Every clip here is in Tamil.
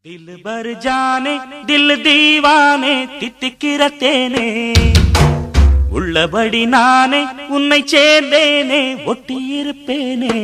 दिल भर जाने दिल दीवाने தித்திக்கிற தேனே உள்ளபடி நானே உன்னை சேர்ந்தேனே ஒட்டியிருப்பேனே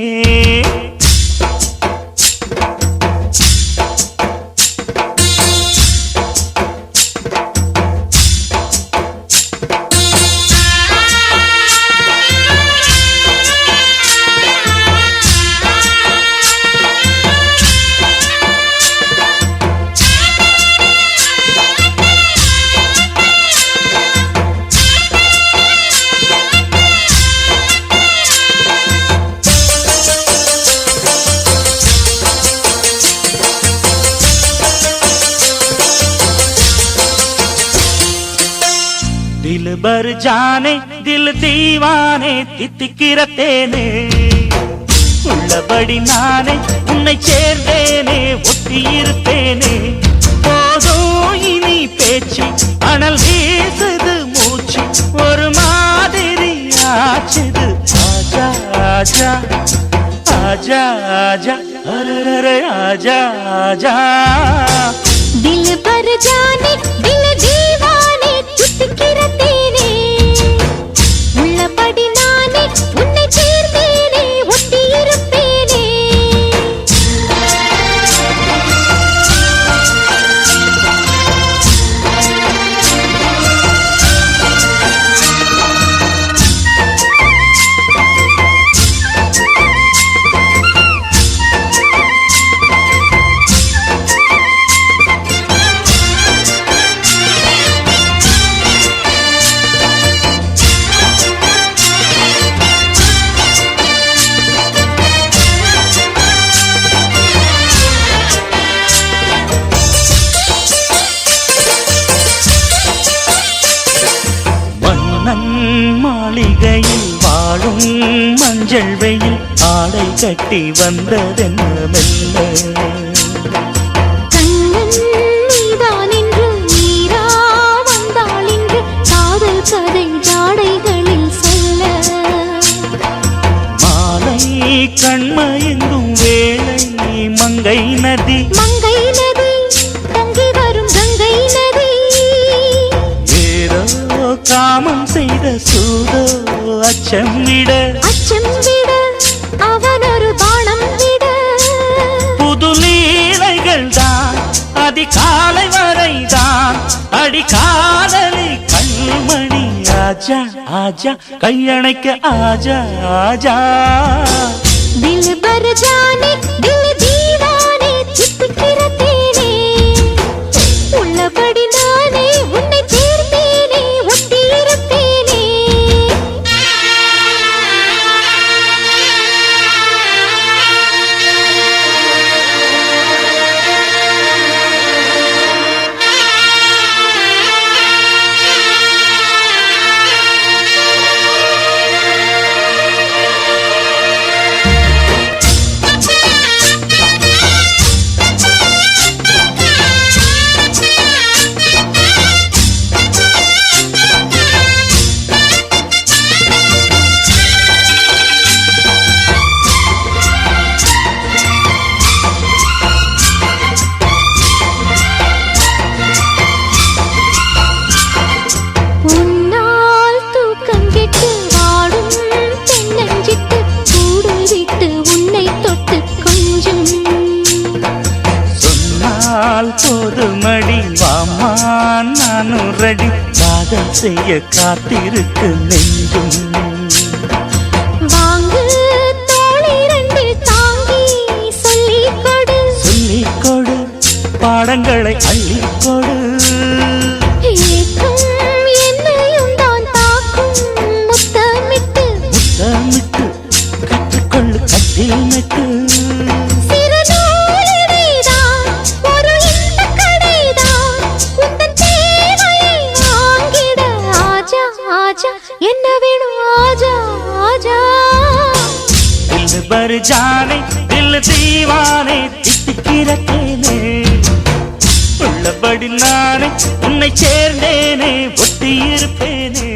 दिल भर जाने दिल दीवाने தித்திக்கிற தேனே உள்ளபடி நானே உன்னை சேர்ந்தேனே ஒட்டியிருப்பேனே போதும் இனி பேச்சு அனல் வீசுது மூச்சு ஒரு மாதிரி ஆச்சுது ஆஜா ஆஜா ஆஜா ஆஜா அரரே ஆஜா ஆஜா दिल भर जाने दिल दीवाने தித்திக்கிற தேனே உள்ளபடி நானே உன்னை சேர்ந்தேனே ஒட்டியிருப்பேனே மாளிகையில் வாழும் மஞ்சள் வெயில் ஆடை கட்டி வந்ததென்ன மெல்ல கண்ணன் நீதான் என்று நீரா வந்தாள் என்று காதல் கதை ஜாடைகளில் சொல்ல மாலை கண்மயங்கும் வேளை மங்கை நதி மங்கை நதி பொங்கி வரும் கங்கை நதி ஏதோ காமம் செய்த சூதோ அச்சம் விட அவன் ஒரு பானம் விட புது லீலைகள் தான் அதிகாலை வரைதான் அடிக்காதலி கண்மணி ஆஜா ஆஜா கையணைக்க ஆஜா ஆஜா दिल भर जाने दिल दीवाने தித்திக்கிற தேனே உள்ளபடி நானே உன்னை சேர்ந்தேனே ஒட்டியிருப்பேனே போதுமடி வாமா நானும் ரெடி காதல் செய்ய காத்திருக்கு நெஞ்சும் வாங்கு தோளை ரெண்டு தாங்கி சொல்லிக்கொடு பாடங்களை அள்ளிக்கொடு ஏக்கம் என்னையும் தான் தாக்கும் முத்தமிட்டு கற்றுக்கொள்ளு கட்டில் நட்டு என்ன வேணும் ஆஜா ஆஜா दिल भर जाने दिल दीवाने தித்திக்கிற தேனே உள்ளபடி நானே உன்னை சேர்ந்தேனே ஒட்டியிருப்பேனே